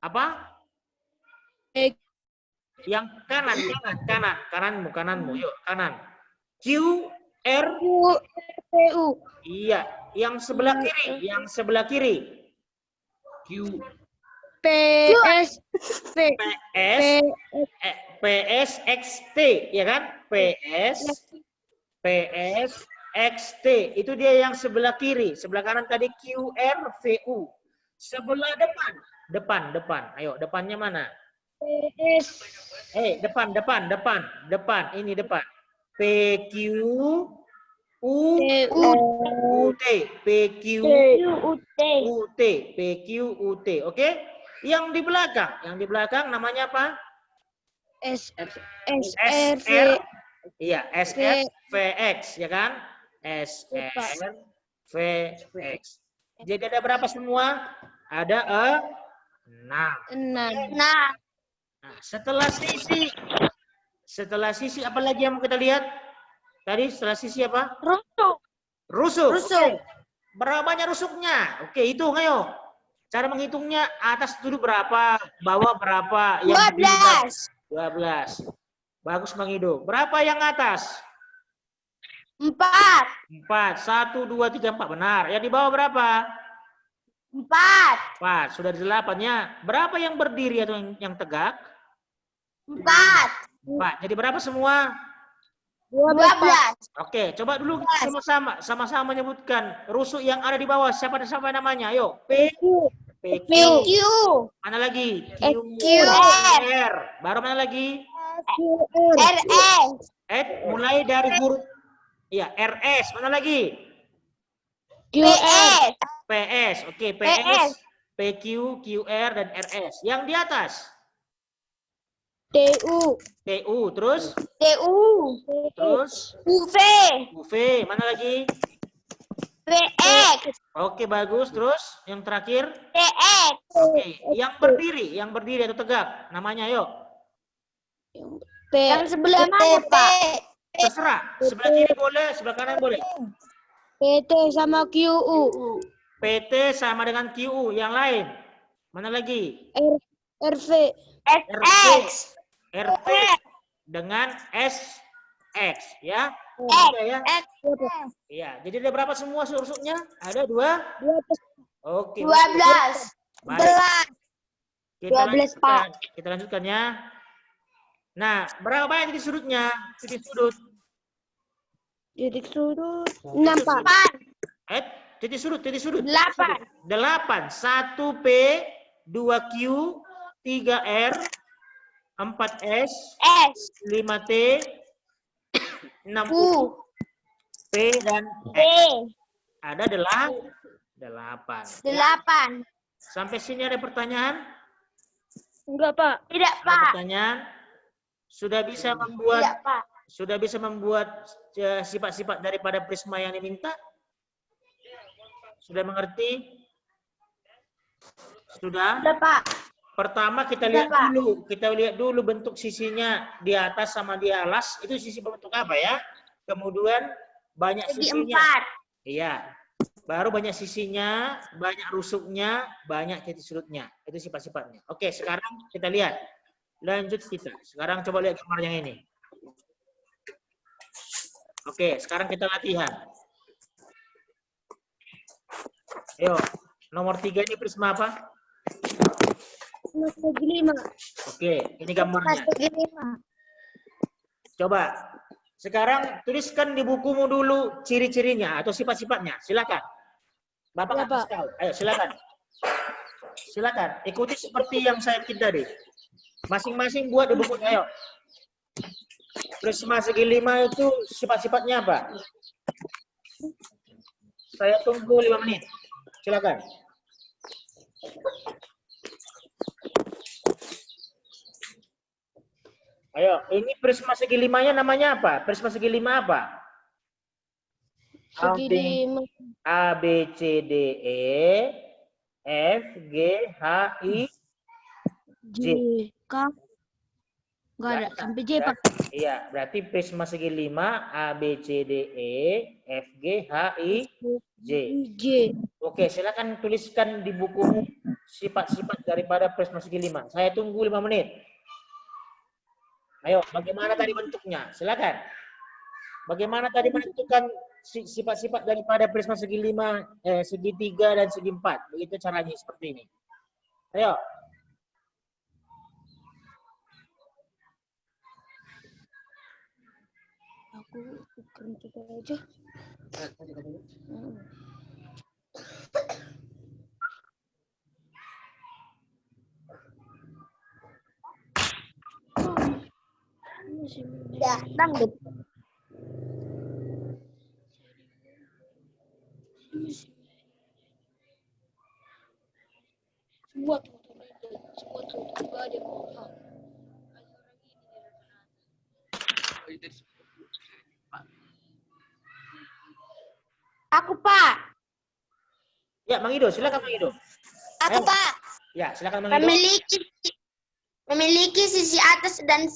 Apa? Yang kananmu. Yuk, kanan. QR. PU. Iya, yang sebelah kiri. Q. PS. PSXT, ya kan? PSXT. Itu dia yang sebelah kiri. Sebelah kanan tadi QRVU. Sebelah depan. Ayo, depannya mana? PS. Depan. Ini depan. PQUT. PQUT. Oke? Yang di belakang namanya apa? SRV. Iya, SRVX, ya kan? SRVX. Jadi ada berapa semua? Ada 6. 6. Nah, setelah sisi apa lagi yang mau kita lihat? Tadi setelah sisi apa? Rusuk. Oke. Berapa banyak rusuknya? Oke, hitung ayo. Cara menghitungnya, atas dulu berapa, bawah berapa? 12. Bagus Bang Ido. Berapa yang atas? 4. 1, 2, 3, 4. Benar. Yang di bawah berapa? 4. Sudah 8-nya. Berapa yang berdiri atau yang tegak? 4. Jadi berapa semua? 12. Oke, coba dulu sama-sama menyebutkan rusuk yang ada di bawah. Siapa namanya? Ayo. PQ. Mana lagi? QR. Baru mana lagi? RS. Mulai dari huruf. Iya, RS. Mana lagi? PS. PS. Oke, PS. PQ, QR, dan RS. Yang di atas? TU. Terus? UV. UV. Mana lagi? VX. Oke, bagus. Terus yang terakhir? TX. Oke, yang berdiri atau tegak. Namanya yuk. Yang sebelah mana, Pak? Terserah. Sebelah kiri boleh, sebelah kanan boleh. PT sama QU. PT sama dengan QU. Yang lain? Mana lagi? RV. SX. RP dengan SX, ya. Ya. Iya, jadi ada berapa semua rusuknya? Ada 2? Oke. 12. Baik. 12, Pak. Kita lanjutkan ya. Nah, berapa banyak titik sudutnya? Titik sudut. Titik sudut 6 Pak. 8. Titik sudut. 8. 8. 1P, 2Q, 3R, 4S, S. 5T, 6U, U. P, dan B. X. Ada 8. 8. Sampai sini ada pertanyaan? Enggak Pak. Tidak, Ada Pak. pertanyaan? Sudah bisa Tidak, membuat Pak. sifat-sifat daripada prisma yang diminta? Sudah mengerti? Sudah? Tidak, Pak. Pertama kita Sudah, lihat Pak. dulu, bentuk sisinya di atas sama di alas itu sisi bentuk apa ya? Kemudian banyak Segi sisinya. 4. Iya. Baru banyak sisinya, banyak rusuknya, banyak titik sudutnya. Itu sifat-sifatnya. Oke, sekarang kita lihat. Lanjut kita. Sekarang coba lihat gambar yang ini. Oke, sekarang kita latihan. Ayo, nomor 3 ini prisma apa? Segi 5. Oke, ini gambarnya. Segi 5. Coba. Sekarang tuliskan di bukumu dulu ciri-cirinya atau sifat-sifatnya. Silakan. Bapak Ya, nggak Pak. kasih tahu. Ayo, silakan. Silakan. Ikuti seperti yang saya bikin tadi. Masing-masing buat di bukunya. Ayo. Prisma segi 5 itu sifat-sifatnya apa? Saya tunggu 5 menit. Silakan. Ayo, ini prisma segi 5-nya namanya apa? Prisma segi 5 apa? Segi 5. A, B, C, D, E, F, G, H, I, J, K. Enggak ada sampai J Pak. Iya, berarti prisma segi 5 A, B, C, D, E, F, G, H, I, J. J. Oke, silakan tuliskan di buku sifat-sifat daripada prisma segi 5. Saya tunggu 5 menit. Ayo, bagaimana tadi bentuknya? Silakan. Bagaimana tadi menentukan sifat-sifat daripada prisma segi 5, segi 3 dan segi 4? Begitu caranya seperti ini. Ayo. Aku bukan juga aja. Ya, dangdut. Semua tuh juga ada. Aku, Pak. Ya, Mang Ido, silakan Mang Ido. Aku, Ayo. Pak. Ya, silakan Mang Ido. Memiliki sisi atas dan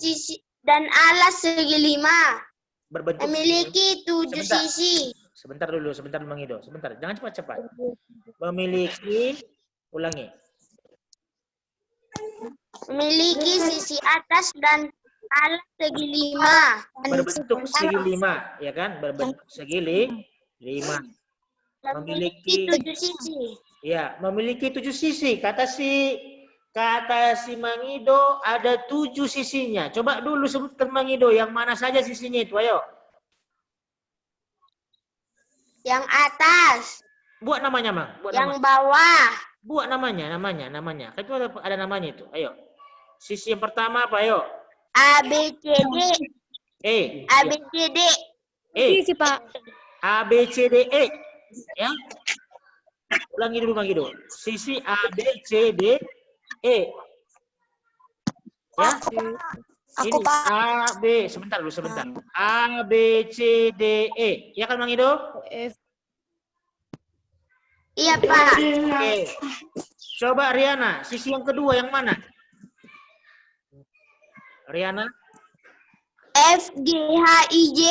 alas segi 5. Berbentuk Memiliki 7 Sebentar. sisi. Sebentar dulu, Mang Ido. Sebentar, jangan cepat-cepat. Memiliki, ulangi. Memiliki sisi atas dan alas segi 5. Berbentuk segi 5, ya kan? Berbentuk segi 5. Memiliki 7 sisi. Ya, memiliki 7 sisi. Kata si Mang Ido ada 7 sisinya. Coba dulu sebutkan Mang Ido yang mana saja sisinya itu. Ayo. Yang atas. Buat namanya, Mang. Buat Yang namanya. bawah. Buat namanya. Kan itu ada namanya itu. Ayo. Sisi yang pertama apa? Ayo. A, B, C, D. A, B, C, D. Sisi Pak. A, B, C, D, E. Ya. Ulangi dulu, Mang Ido. Sisi A, B, C, D, E. Ya. Aku, Ini Pak. A, B. Sebentar. A, B, C, D, E. Ya kan, Mang Ido? F. Iya, Pak. Oke. Coba Riana, sisi yang kedua yang mana? Riana? F, G, H, I, J.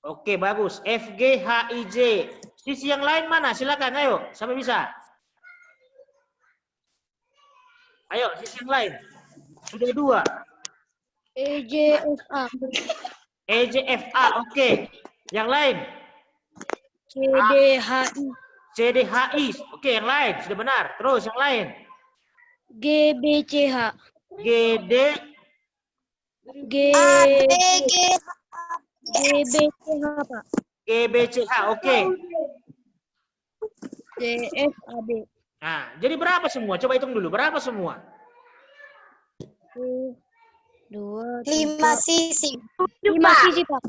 Oke, bagus. F, G, H, I, J. Sisi yang lain mana? Silakan, ayo. Sampai bisa. Ayo, sisi yang lain. Sudah 2. E, J, F, A. E, J, F, A. Oke. Yang lain? C, D, H, I. C, D, H, I. Oke, yang lain. Sudah benar. Terus yang lain. G, B, C, H. G, D, G A, B, G, G B C H Pak. G, B, C, H. Oke. D F A B. Nah, jadi berapa semua? Coba hitung dulu. Berapa semua? 1, 2, 5 3, sisi. 5 sisi Pak.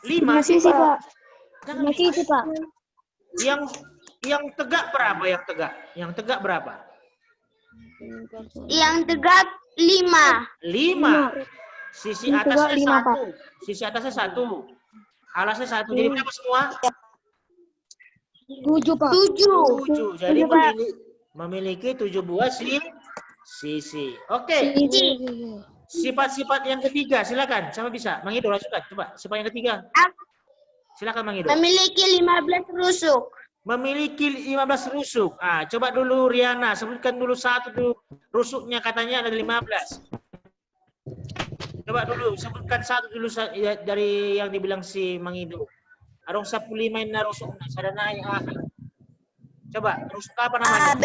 5. sisi Pak. Jangan 5 sisi Pak. Yang tegak berapa? Yang tegak? Yang tegak berapa? Yang tegak 5. 5. Sisi Yang tegak atasnya 5, Pak. 1. Sisi atasnya 1. Alasnya 1. Jadi berapa semua? 7 Pak. 7. 7. Jadi Tujuh, Pak. memiliki 7 buah sisi. Oke. Sifat-sifat yang ketiga, silakan. Sama bisa. Mang Ido lanjutkan. Coba. Sifat yang ketiga. Silakan Mang Ido. Memiliki 15 rusuk. Memiliki 15 rusuk. Ah, coba dulu Riana, sebutkan dulu satu tuh rusuknya, katanya ada 15. Coba dulu sebutkan satu dulu dari yang dibilang si Mang Ido. Arong 15 na rusuknya, sadana ya. Coba, rusuk apa namanya? AB,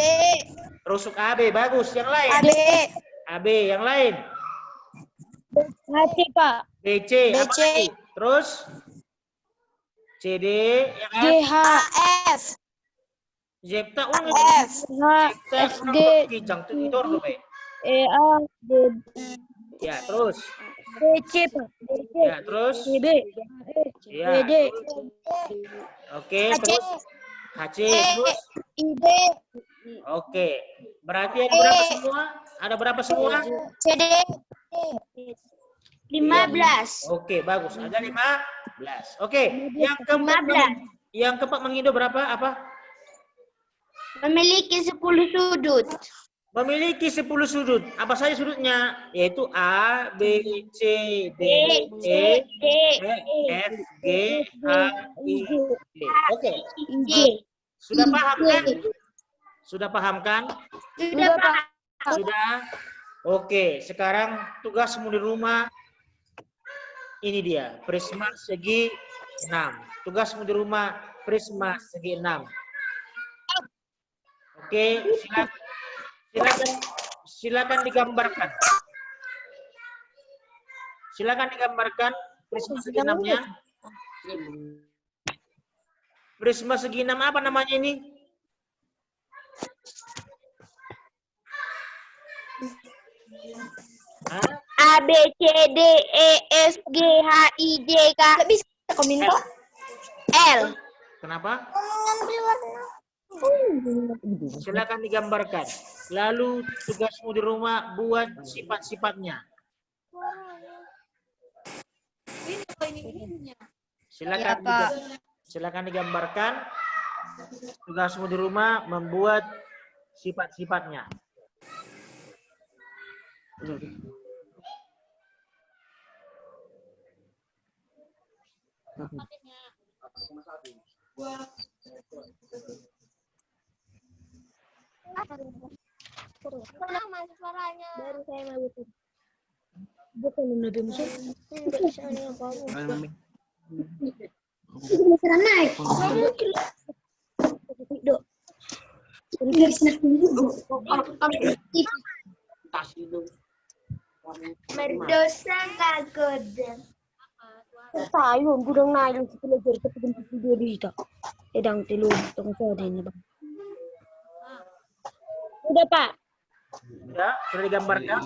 Rusuk AB, bagus. Yang lain? AB, AB, yang lain? HC Pak. BC, apa BC. lagi? Terus CD, ya kan? GH AF, Zepta, F, FG kijang tuh itu orang be. EA D Ya, terus. DC Pak. DC Ya, terus. DB Ya. DD Oke, AC, terus HC, E, terus. ID, Oke. Berarti ada berapa semua? Ada berapa semua? CD, 15. Oke, bagus. Ada 15. Oke. Yang keempat, 15. yang keempat Mang Indo berapa? Apa? Memiliki 10 sudut. Memiliki 10 sudut. Apa saja sudutnya? Yaitu A, B, C, D, E, F, G, H, I, D. Oke. J. Sudah paham kan? Sudah paham kan? Sudah Pak. Sudah? Oke. Sekarang tugasmu di rumah. Ini dia. Prisma segi 6. Tugasmu di rumah. Prisma segi 6. Oke. Silakan digambarkan. Silakan digambarkan prisma segi 6-nya. Prisma segi 6 apa namanya ini? Hah? A, B, C, D, E, F, G, H, I, J, K. Nggak bisa komentar. L. Kenapa? Silakan digambarkan. Lalu tugasmu di rumah buat sifat-sifatnya. Silakan silakan digambarkan. Tugasmu di rumah membuat sifat-sifatnya. Mana suaranya? Baru saya mau bikin. Bukan lebih musuh. Nggak bisa dengan kamu. Bisa naik. Dok. Berdosa kagoda. Tayo, gudang naik lang sa pelajar sa video dito. Edang tilog tong sa din ba. Udah, Pak. Ya, sudah digambarkan.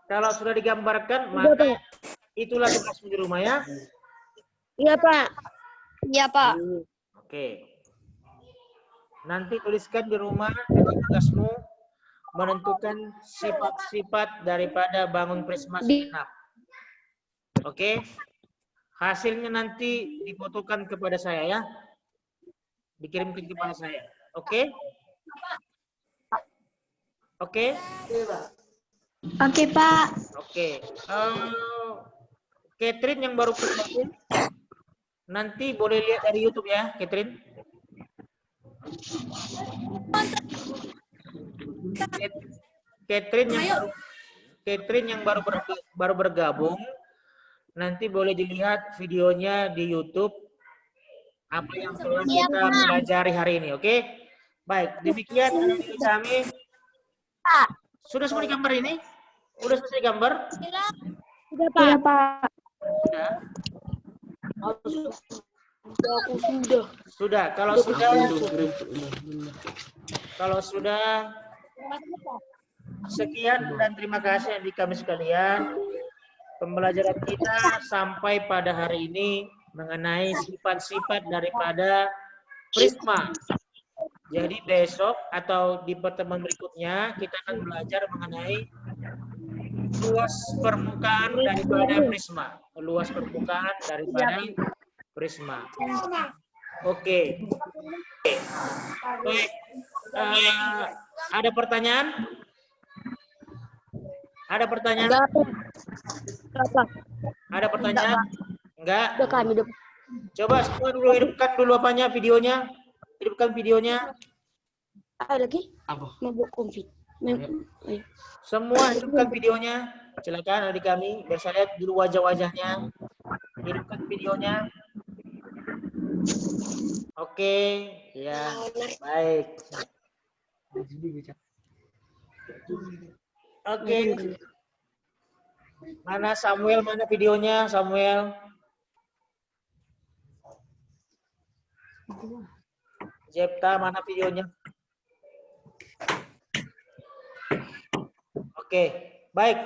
Kalau sudah digambarkan, Udah, maka Pak. itulah tugasmu di rumah ya. Iya, Pak. Iya Pak. Oke. Nanti tuliskan di rumah dengan tugasmu menentukan sifat-sifat daripada bangun prisma segenap. Oke. Hasilnya nanti difotokan kepada saya ya. Dikirimkan kepada saya. Oke? Oke? Oke Pak. Oke. Catherine yang baru bergabung, nanti boleh lihat dari YouTube ya, Catherine. Catherine yang baru bergabung, nanti boleh dilihat videonya di YouTube apa yang telah kita pelajari hari ini, oke? Baik, demikian dari kami. Sudah semua digambar ini? Sudah selesai gambar? Sudah, Pak. Sudah. Aku sudah. Sudah. Kalau sudah, sekian dan terima kasih adik kami sekalian. Pembelajaran kita sampai pada hari ini mengenai sifat-sifat daripada prisma. Jadi besok atau di pertemuan berikutnya kita akan belajar mengenai luas permukaan daripada prisma. Luas permukaan daripada prisma. Oke. Baik. Ada pertanyaan? Ada pertanyaan? Apa? Ada pertanyaan? Enggak. Udah kami udah. Coba semua dulu hidupkan dulu apanya videonya. Hidupkan videonya. Ada lagi? Apa? Mau buat konfit. Ayo. Semua hidupkan videonya. Silakan adik kami. Biar saya lihat dulu wajah-wajahnya. Hidupkan videonya. Oke, ya, baik. Oke. Mana Samuel? Mana videonya, Samuel? Jepta, mana videonya? Oke, baik.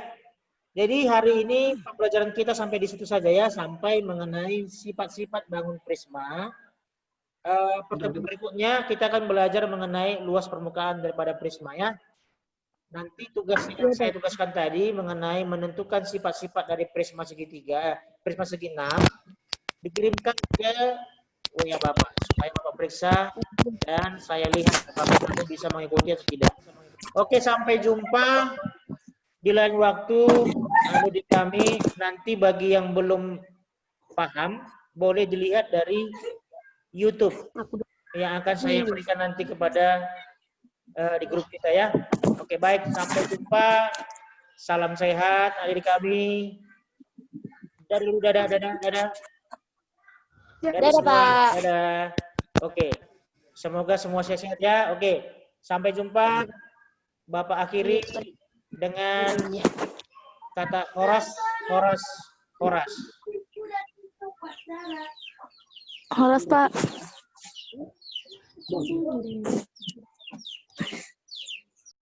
Jadi hari ini pembelajaran kita sampai di situ saja ya, sampai mengenai sifat-sifat bangun prisma. Pertemuan berikutnya kita akan belajar mengenai luas permukaan daripada prisma ya. Nanti tugas yang saya tugaskan tadi mengenai menentukan sifat-sifat dari prisma segitiga, prisma segi 6, dikirimkan ke WA Bapak supaya Bapak periksa dan saya lihat apakah kamu bisa mengikuti atau tidak. Oke, sampai jumpa di lain waktu. Adik kami nanti bagi yang belum paham boleh dilihat dari YouTube yang akan saya berikan nanti kepada di grup kita ya. Oke, baik, sampai jumpa. Salam sehat adik kami. Dadah. Dadah, Pak. Dadah. Oke. Semoga semua sehat ya. Oke. Sampai jumpa. Bapak akhiri dengan kata horas. Horas, Pak.